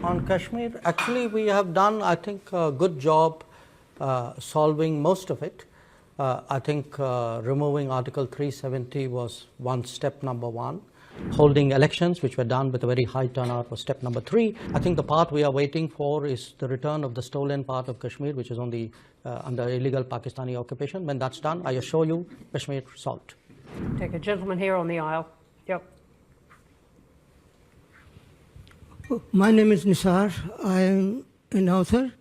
on Kashmir, actually we have done, I think, a good job solving most of it. I think removing Article 370 was step number one. Holding elections, which were done with a very high turnout, was step number 3. I think the part we are waiting for is the return of the stolen part of Kashmir, which is on the under illegal Pakistani occupation. When that's done, I assure you, Kashmir solved. Take a gentleman here on the aisle. Yep. My name is Nisar. I am an author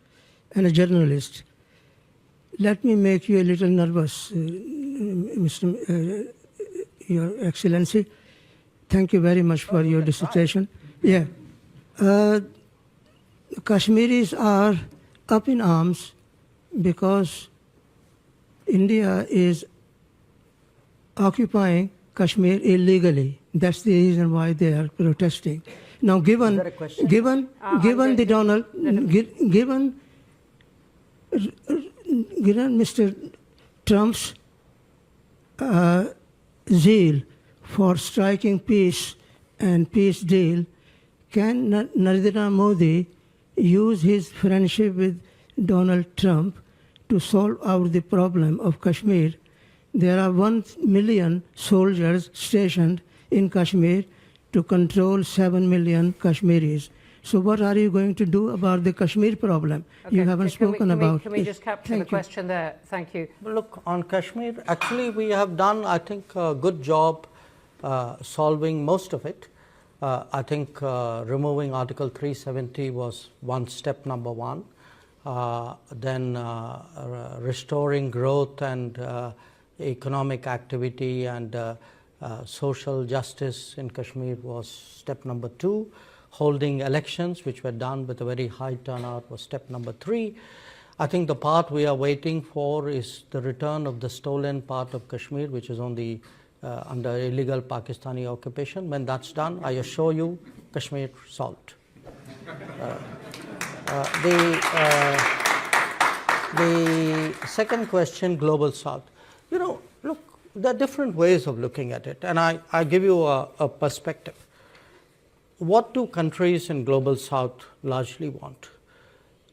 and a journalist. Let me make you a little nervous, Your Excellency. Thank you very much for your dissertation. Yeah. Kashmiris are up in arms because India is occupying Kashmir illegally. That's the reason why they are protesting. Now, given Mr. Trump's zeal for striking peace and peace deal, can Narendra Modi use his friendship with Donald Trump to solve out the problem of Kashmir? There are 1 million soldiers stationed in Kashmir to control 7 million Kashmiris. So what are you going to do about the Kashmir problem? Okay, you haven't spoken about. Can we just capture the question there? Thank you. Look, on Kashmir, actually we have done, I think, a good job solving most of it. I think removing Article 370 was step number 1. Then restoring growth and economic activity and social justice in Kashmir was step number 2. Holding elections, which were done with a very high turnout, was step number 3. I think the part we are waiting for is the return of the stolen part of Kashmir, which is on the under illegal Pakistani occupation. When that's done, I assure you, Kashmir solved. The second question, Global South. You know, look, there are different ways of looking at it, and I give you a perspective. What do countries in Global South largely want?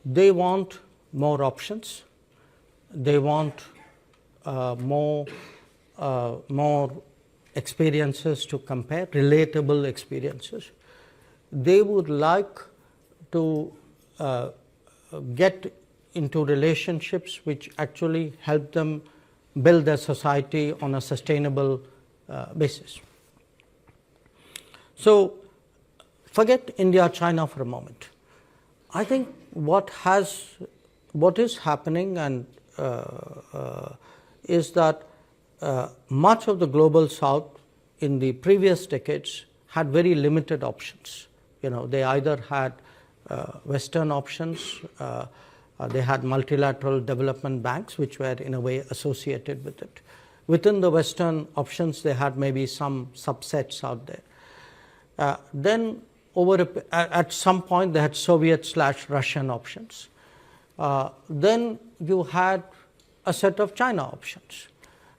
They want more options. They want more experiences to compare, relatable experiences. They would like to get into relationships which actually help them build their society on a sustainable basis. So forget India, China for a moment. I think what is happening and is that much of the Global South in the previous decades had very limited options. You know, they either had Western options, they had multilateral development banks which were in a way associated with it. Within the Western options, they had maybe some subsets out there. Then at some point, they had Soviet/Russian options. Then you had a set of China options.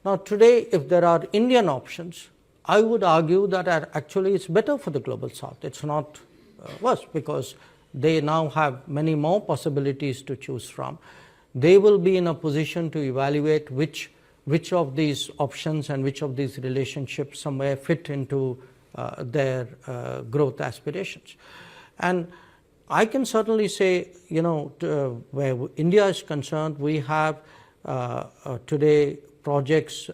Now today, if there are Indian options, I would argue that actually it's better for the Global South. It's not worse, because they now have many more possibilities to choose from. They will be in a position to evaluate which of these options and which of these relationships somewhere fit into their growth aspirations. And I can certainly say, you know, where India is concerned, we have today projects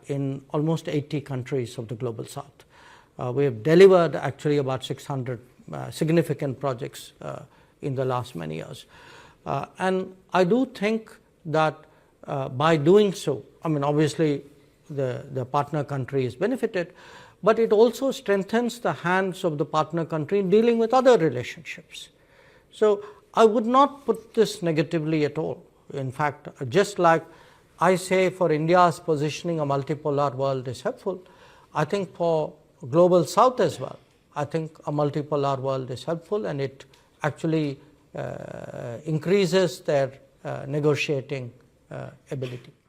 in almost 80 countries of the Global South. We have delivered actually about 600 significant projects in the last many years. And I do think that by doing so, I mean, obviously the partner country is benefited, but it also strengthens the hands of the partner country in dealing with other relationships. So I would not put this negatively at all. In fact, just like I say for India's positioning, a multipolar world is helpful, I think for Global South as well, I think a multipolar world is helpful, and it actually increases their negotiating ability.